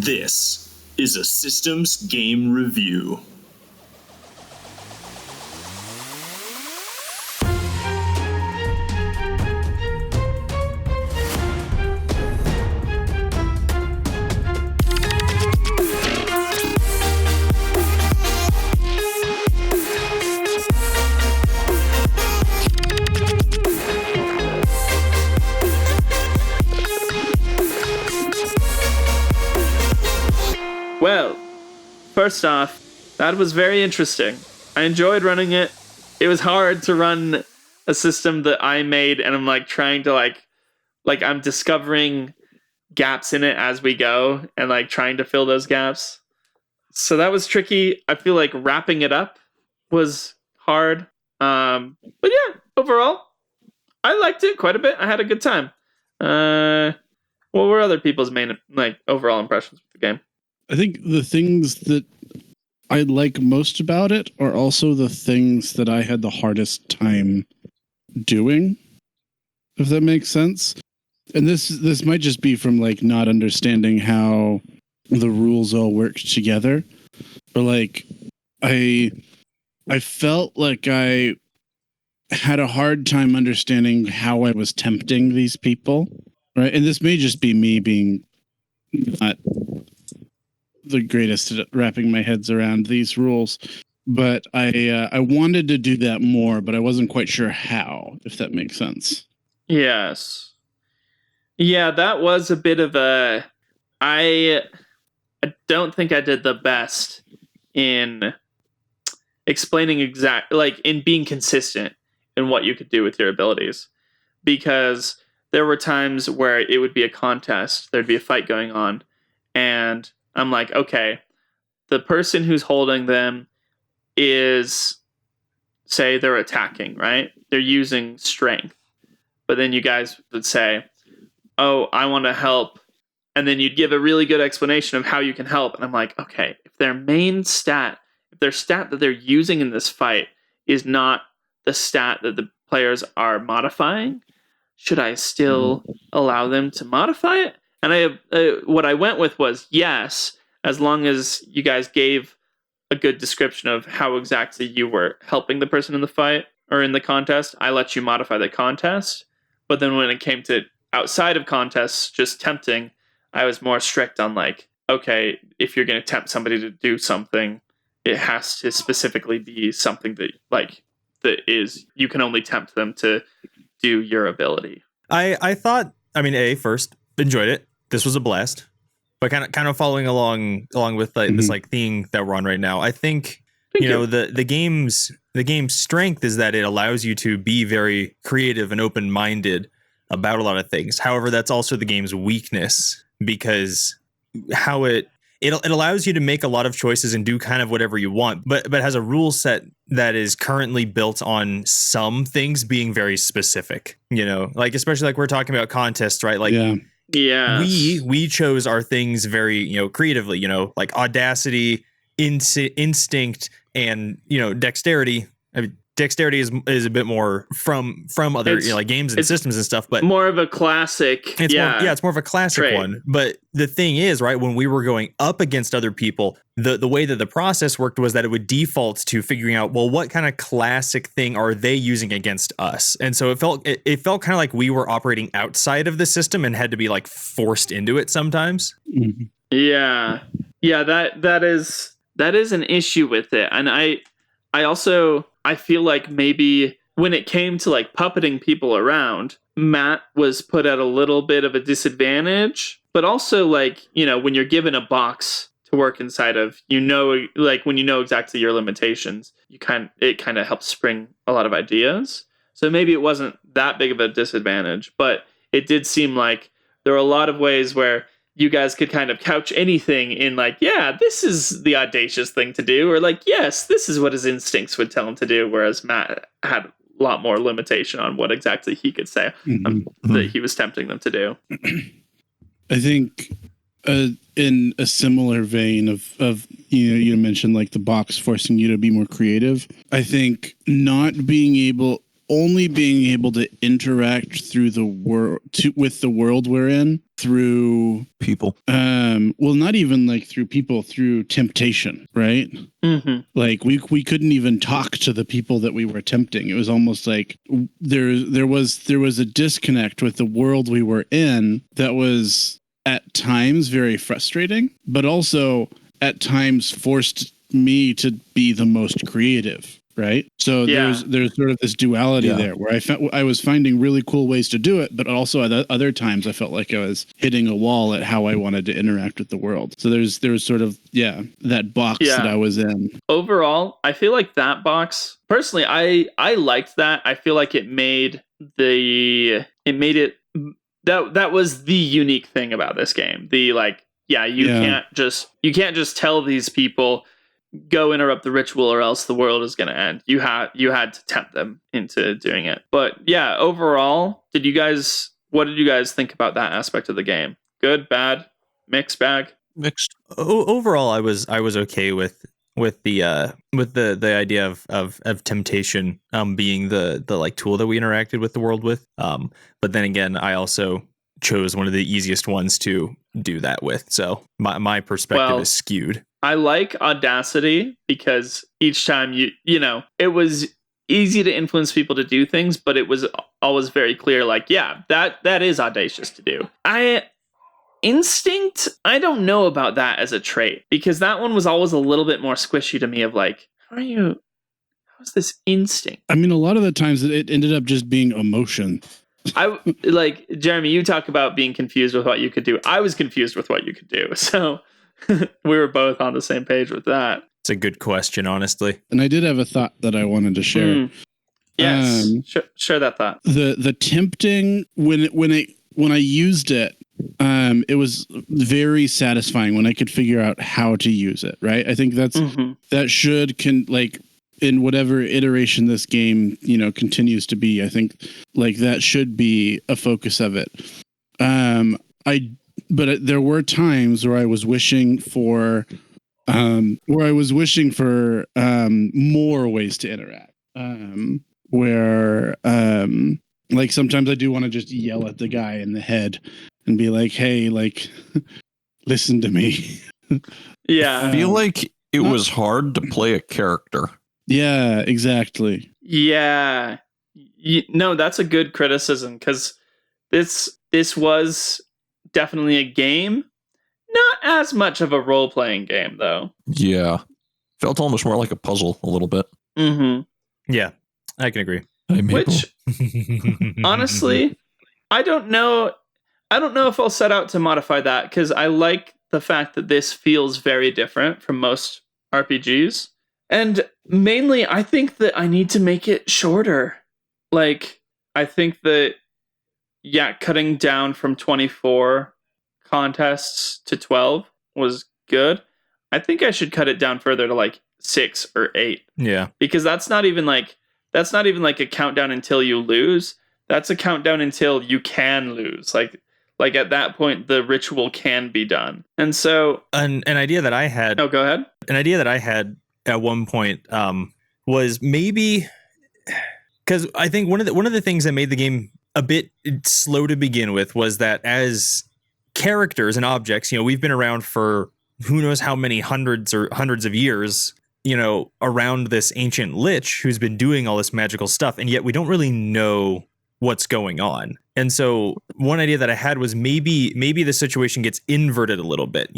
This is a Systems Game Review. Well, first off, that was very interesting. I enjoyed running it. It was hard to run a system that I made, and I'm trying to I'm discovering gaps in it as we go and trying to fill those gaps. So that was tricky. I feel like wrapping it up was hard. But yeah, overall, I liked it quite a bit. I had a good time. What were other people's main overall impressions of the game? I think the things that I like most about it are also the things that I had the hardest time doing, if that makes sense. And this might just be from not understanding how the rules all work together. But I felt like I had a hard time understanding how I was tempting these people, right? And this may just be me being not the greatest at wrapping my heads around these rules, but I wanted to do that more, but I wasn't quite sure how, if that makes sense. Yes. Yeah, that was a bit of a... I don't think I did the best in explaining in being consistent in what you could do with your abilities. Because there were times where it would be a contest, there'd be a fight going on, and I'm like, okay, the person who's holding them is, say they're attacking, right? They're using strength. But then you guys would say, oh, I want to help. And then you'd give a really good explanation of how you can help. And I'm like, okay, if their stat that they're using in this fight is not the stat that the players are modifying, should I still allow them to modify it? And what I went with was yes, as long as you guys gave a good description of how exactly you were helping the person in the fight or in the contest, I let you modify the contest. But then when it came to outside of contests, just tempting, I was more strict on okay, if you're going to tempt somebody to do something, it has to specifically be something that is, you can only tempt them to do your ability. I thought, first, enjoyed it. This was a blast. But kind of following along with this theme that we're on right now, I think the game's strength is that it allows you to be very creative and open-minded about a lot of things. However, that's also the game's weakness, because how it allows you to make a lot of choices and do kind of whatever you want, but has a rule set that is currently built on some things being very specific. Especially we're talking about contests, right? Yeah. We chose our things very, creatively, audacity, instinct, and, dexterity. Dexterity is a bit more from other games and systems and stuff, but more of a classic. It's more of a classic trait. one. But the thing is, right, when we were going up against other people, the way that the process worked was that it would default to figuring out, well, what kind of classic thing are they using against us? And so it felt kind of like we were operating outside of the system and had to be forced into it sometimes. Mm-hmm. Yeah, that is an issue with it, and I feel like maybe when it came to puppeting people around, Matt was put at a little bit of a disadvantage, but also when you're given a box to work inside of, when you know exactly your limitations, it kind of helps spring a lot of ideas. So maybe it wasn't that big of a disadvantage, but it did seem like there were a lot of ways where you guys could kind of couch anything in this is the audacious thing to do, or yes, this is what his instincts would tell him to do, whereas Matt had a lot more limitation on what exactly he could say that he was tempting them to do. I think in a similar vein of you mentioned the box forcing you to be more creative. I think not being able, only being able to interact through the world with the world we're in through people. Well, not even like through people, through temptation, right? Mm-hmm. Like we couldn't even talk to the people that we were tempting. It was almost like there was a disconnect with the world we were in that was at times very frustrating, but also at times forced me to be the most creative. Right. So there's sort of this duality there where I was finding really cool ways to do it, but also at other times I felt like I was hitting a wall at how I wanted to interact with the world. So there was sort of, that box that I was in. Overall, I feel like that box, personally, I liked that. I feel like it made it that was the unique thing about this game. The can't just tell these people go interrupt the ritual or else the world is going to end. You had to tempt them into doing it. But yeah, overall, what did you guys think about that aspect of the game? Good, bad, mixed bag? Mixed. Overall, I was okay with the idea of temptation being the like tool that we interacted with the world with. But then again, I also chose one of the easiest ones to do that with. So my perspective is skewed. I like Audacity because each time it was easy to influence people to do things, but it was always very clear, like, that is audacious to do. Instinct, I don't know about that as a trait, because that one was always a little bit more squishy to me of like, how's this instinct? I mean, a lot of the times it ended up just being emotion. I like, Jeremy, you talk about being confused with what you could do. I was confused with what you could do. So we were both on the same page with that. It's a good question, honestly. And I did have a thought that I wanted to share. Yes, share that thought. The tempting, when I used it, it was very satisfying when I could figure out how to use it. Right, I think that should in whatever iteration this game continues to be. I think like that should be a focus of it. But there were times where I was wishing for more ways to interact. Like sometimes I do want to just yell at the guy in the head and be like, "Hey, like, listen to me." Yeah, I feel like it was hard to play a character. Yeah, exactly. Yeah, no, that's a good criticism, because this was definitely a game, not as much of a role-playing game though. Yeah, felt almost more like a puzzle a little bit. Yeah, I can agree. Which honestly, I don't know if I'll set out to modify that, because I like the fact that this feels very different from most RPGs. And mainly, I think that I need to make it shorter. Like, I think that, cutting down from 24 contests to 12 was good. I think I should cut it down further to like 6 or 8. Yeah. Because that's not even like a countdown until you lose. That's a countdown until you can lose. Like at that point, the ritual can be done. And so an idea that I had. Oh, go ahead. An idea that I had at one point was maybe, because I think one of the things that made the game a bit slow to begin with was that as characters and objects, we've been around for who knows how many hundreds of years, around this ancient Lich who's been doing all this magical stuff, and yet we don't really know what's going on. And so one idea that I had was maybe the situation gets inverted a little bit,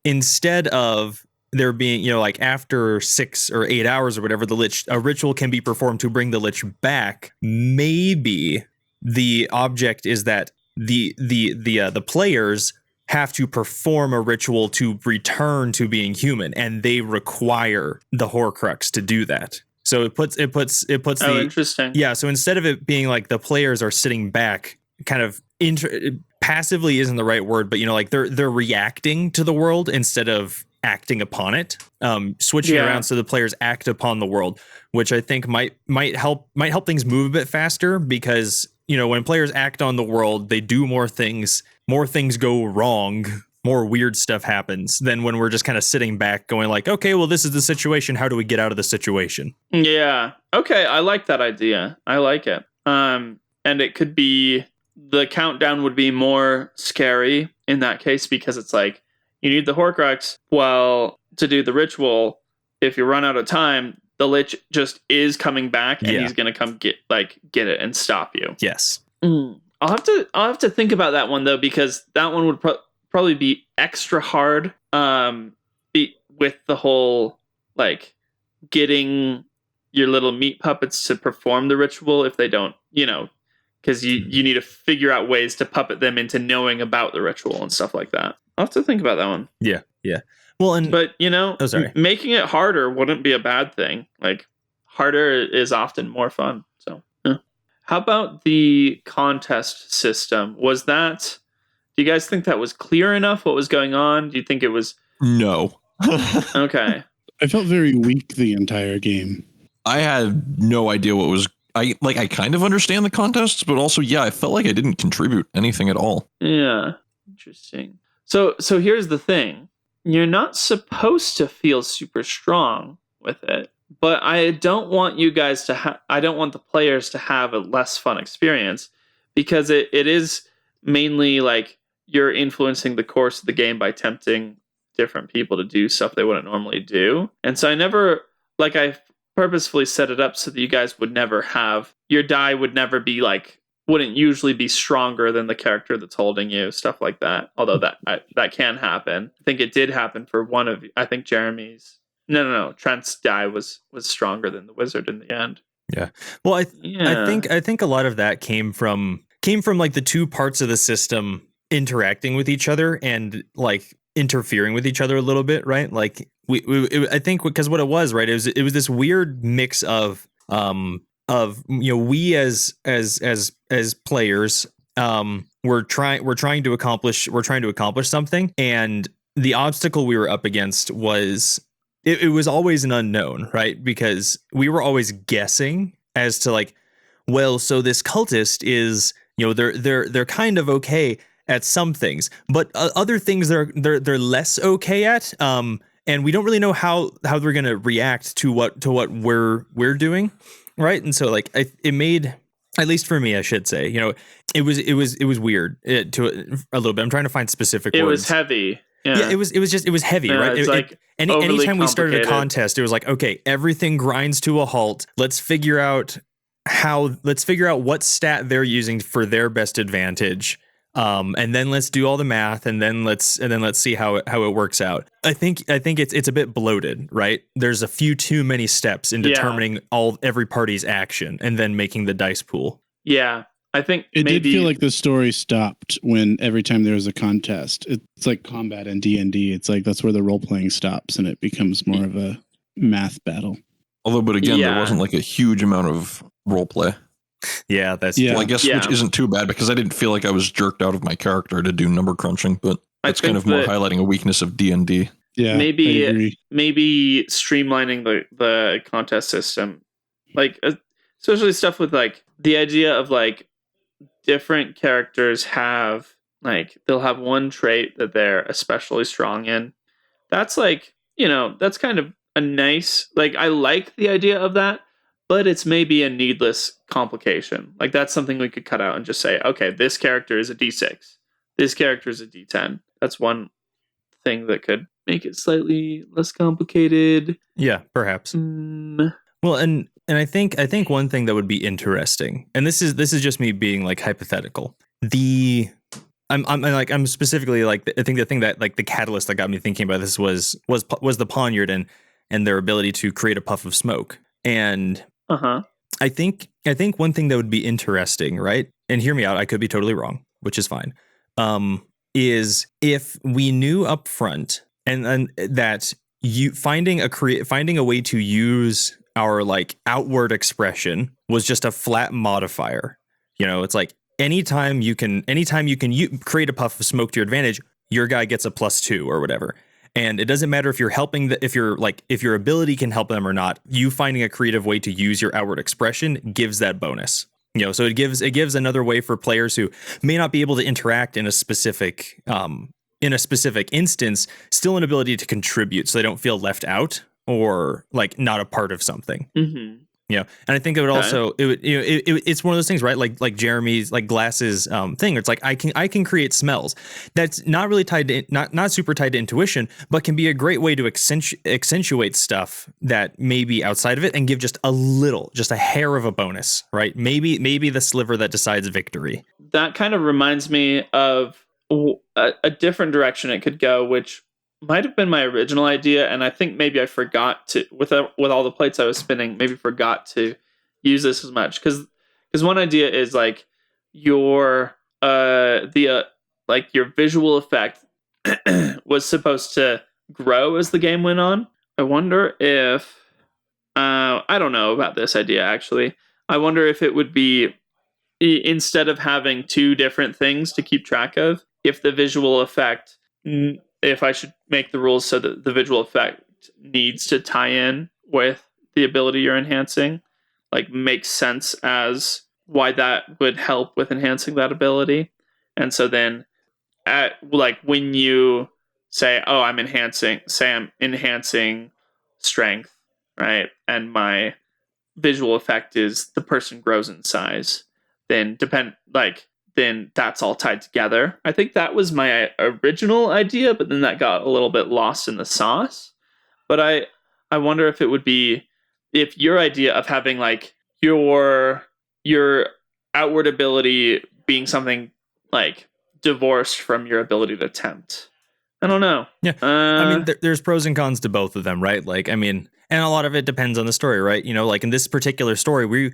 instead of there being, like after 6 or 8 hours or whatever, a ritual can be performed to bring the Lich back. Maybe the object is that the players have to perform a ritual to return to being human, and they require the Horcrux to do that. So it puts Oh, interesting. Yeah, so instead of it being like the players are sitting back, kind of passively isn't the right word, but like they're reacting to the world instead of acting upon it, switching around so the players act upon the world, which I think might help things move a bit faster, because when players act on the world, they do more things go wrong more weird stuff happens than when we're just kind of sitting back going like, okay, well, this is the situation. How do we get out of the situation? Yeah. Okay, I like that idea. I like it. And it could be the countdown would be more scary in that case because it's like you need the Horcrux to do the ritual. If you run out of time, the Lich just is coming back and he's gonna come get it and stop you. Yes. I'll have to think about that one though, because that one would probably be extra hard. With the whole like getting your little meat puppets to perform the ritual if they don't, because you need to figure out ways to puppet them into knowing about the ritual and stuff like that. I'll have to think about that one. Yeah. Well, but making it harder wouldn't be a bad thing. Like harder is often more fun. So, yeah. How about the contest system? Do you guys think that was clear enough? What was going on? Do you think it was? No. Okay. I felt very weak the entire game. I had no idea what was. I kind of understand the contests, but also, I felt like I didn't contribute anything at all. Yeah. Interesting. So here's the thing. You're not supposed to feel super strong with it, but I don't want you guys I don't want the players to have a less fun experience, because it is mainly like you're influencing the course of the game by tempting different people to do stuff they wouldn't normally do. And so I purposefully set it up so that you guys would never your die would never be wouldn't usually be stronger than the character that's holding you, stuff like that. Although that can happen. I think it did happen for one of you. I think Jeremy's. No. Trent's die was stronger than the wizard in the end. Yeah. Well, I think a lot of that came from like the two parts of the system interacting with each other and like interfering with each other a little bit, right? Like I think because what it was, right? It was this weird mix of we as players we're trying to accomplish something, and the obstacle we were up against was it was always an unknown, right? Because we were always guessing as to like, well, so this cultist is, they're kind of okay at some things, but other things they're less okay at, and we don't really know how they're going to react to what we're doing. Right. And so like it made, at least for me, I should say, it was weird to a little bit. I'm trying to find specific words. It was heavy. Yeah. It was heavy. Yeah, right. Anytime we started a contest, it was like, OK, everything grinds to a halt. Let's figure out what stat they're using for their best advantage. And then let's do all the math, and then let's see how it works out. I think it's a bit bloated, right? There's a few too many steps in determining every party's action and then making the dice pool. Yeah, I think it did feel like the story stopped when every time there was a contest. It's like combat in D&D. It's like that's where the role playing stops and it becomes more of a math battle. Although, but again, there wasn't like a huge amount of role play. Yeah, that's well, I guess which isn't too bad because I didn't feel like I was jerked out of my character to do number crunching, but that's kind of more highlighting a weakness of D&D. Yeah, maybe streamlining the contest system, like especially stuff with like the idea of like different characters have like they'll have one trait that they're especially strong in. That's like that's kind of a nice I like the idea of that. But it's maybe a needless complication. Like that's something we could cut out and just say, okay, this character is a D6. This character is a D10. That's one thing that could make it slightly less complicated. Yeah, perhaps. Well, and I think one thing that would be interesting, and this is just me being like hypothetical. I'm specifically like I think the thing that like the catalyst that got me thinking about this was the poniard and their ability to create a puff of smoke. And I think one thing that would be interesting, right? And hear me out, I could be totally wrong, which is fine. Is if we knew up front and that you finding a way to use our like outward expression was just a flat modifier. It's like anytime you can create a puff of smoke to your advantage, your guy gets a +2 or whatever. And it doesn't matter if you're helping if your ability can help them or not. You finding a creative way to use your outward expression gives that bonus. So it gives another way for players who may not be able to interact in a specific in a specific instance, still an ability to contribute, so they don't feel left out or like not a part of something. Mm-hmm. And I think it would also it's one of those things, right? Like Jeremy's like glasses thing. It's like I can create smells. That's not really tied to not super tied to intuition, but can be a great way to accentuate stuff that may be outside of it and give just a hair of a bonus, right? Maybe the sliver that decides victory. That kind of reminds me of a different direction it could go, which might have been my original idea, and I think maybe I forgot to with all the plates I was spinning. Maybe forgot to use this as much because one idea is like your your visual effect was supposed to grow as the game went on. I wonder if I don't know about this idea actually. I wonder if it would be instead of having two different things to keep track of, if the visual effect. If I should make the rules so that the visual effect needs to tie in with the ability you're enhancing, like makes sense as why that would help with enhancing that ability. And so then when you say, oh, I'm enhancing strength, right? And my visual effect is the person grows in size, then then that's all tied together. I think that was my original idea, but then that got a little bit lost in the sauce. But I wonder if it would be if your idea of having like your outward ability being something like divorced from your ability to tempt. I don't know. Yeah. I mean, there's pros and cons to both of them, right? Like, I mean, and a lot of it depends on the story, right? You know, like in this particular story, we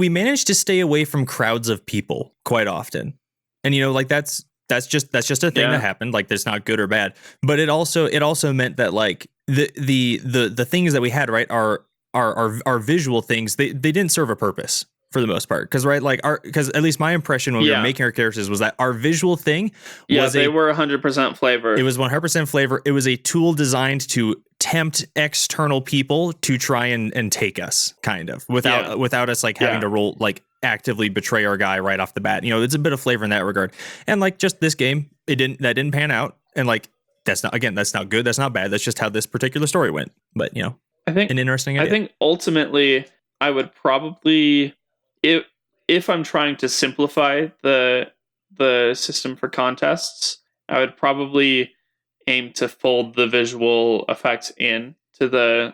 managed to stay away from crowds of people quite often. And, you know, like that's just a thing that happened. Like that's not good or bad, but it also meant that like the things that we had, right, our visual things, they didn't serve a purpose for the most part. Cause right. Like because at least my impression when we were making our characters was that our visual thing they were 100% flavor. It was 100% flavor. It was a tool designed to tempt external people to try and take us kind of without us like having to roll, like actively betray our guy right off the bat. You know, it's a bit of flavor in that regard. And like just this game, that didn't pan out. And like, that's not good. That's not bad. That's just how this particular story went. But you know, I think an interesting idea. I think ultimately I would probably, if I'm trying to simplify the system for contests, I would probably aim to fold the visual effects in to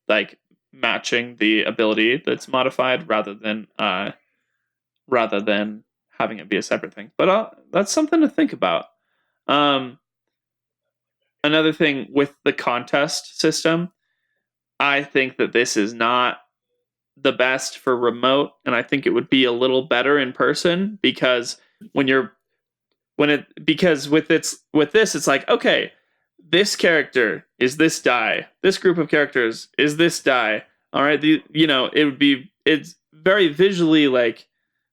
like matching the ability that's modified rather than having it be a separate thing. But that's something to think about. Another thing with the contest system, I think that this is not the best for remote, and I think it would be a little better in person because with this it's like, okay, this character is this die, this group of characters is this die, all right, it's very visually, like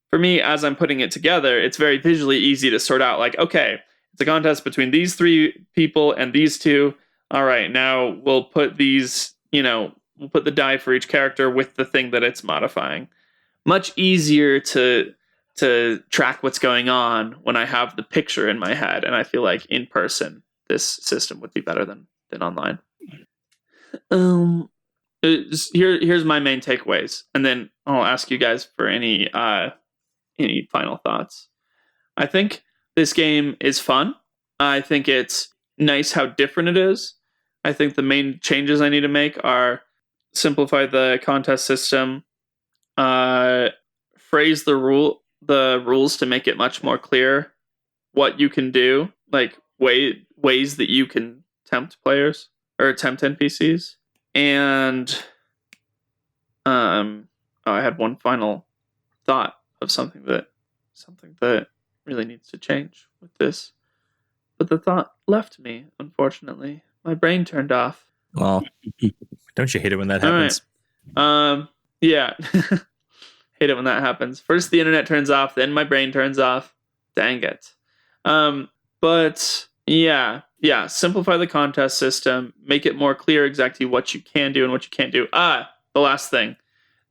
for me as I'm putting it together, it's very visually easy to sort out, like, okay, it's a contest between these three people and these two, all right, now we'll put these, we'll put the die for each character with the thing that it's modifying. Much easier to track what's going on when I have the picture in my head, and I feel like in person this system would be better than online. Here's my main takeaways, and then I'll ask you guys for any final thoughts. I think this game is fun. I think it's nice how different it is. I think the main changes I need to make are simplify the contest system, phrase the rules to make it much more clear what you can do, like ways that you can tempt players or tempt NPCs. And I had one final thought of something that really needs to change with this, but the thought left me, unfortunately. My brain turned off. Oh, don't you hate it when that happens? Right. Yeah. Hate it when that happens. First the internet turns off, then my brain turns off. Dang it. But yeah, simplify the contest system, make it more clear exactly what you can do and what you can't do. The last thing.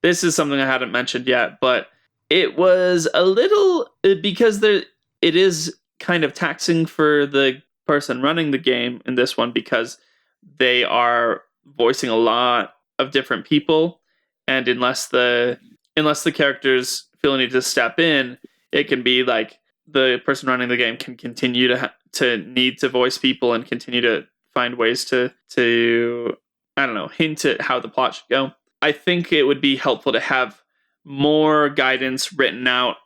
This is something I hadn't mentioned yet, but it was a little, because it is kind of taxing for the person running the game in this one because they are voicing a lot of different people, and unless the characters feel a need to step in, it can be like the person running the game can continue to need to voice people and continue to find ways to I don't know, hint at how the plot should go. I think it would be helpful to have more guidance written out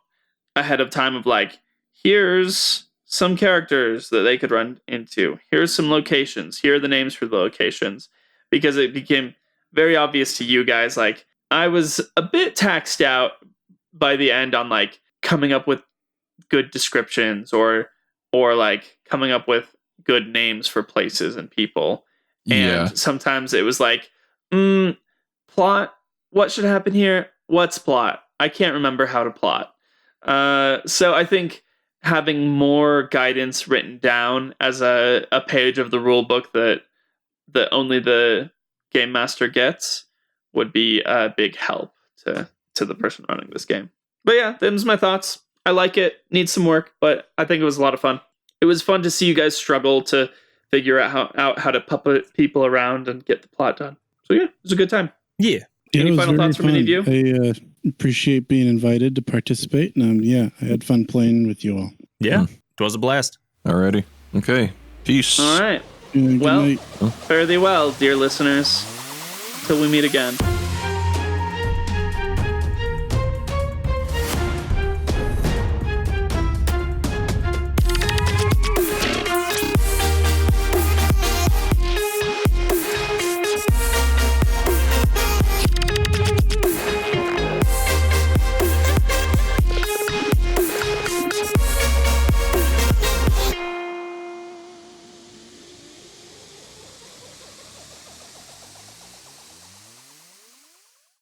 ahead of time of like, here's some characters that they could run into. Here's some locations. Here are the names for the locations. Because it became very obvious to you guys, like, I was a bit taxed out by the end on like coming up with good descriptions or like coming up with good names for places and people. And sometimes it was like, plot, what should happen here? What's plot? I can't remember how to plot. So I think having more guidance written down as a page of the rule book that only the game master gets would be a big help to the person running this game. But yeah, them's my thoughts. I like it. Needs some work, but I think it was a lot of fun. It was fun to see you guys struggle to figure out how to puppet people around and get the plot done. So yeah, it was a good time. Yeah. Any final thoughts from any of you? I appreciate being invited to participate. And I had fun playing with you all. Yeah, it was a blast. Alrighty. Okay. Peace. All right. Good Well, night. fare thee well, dear listeners. Till we meet again.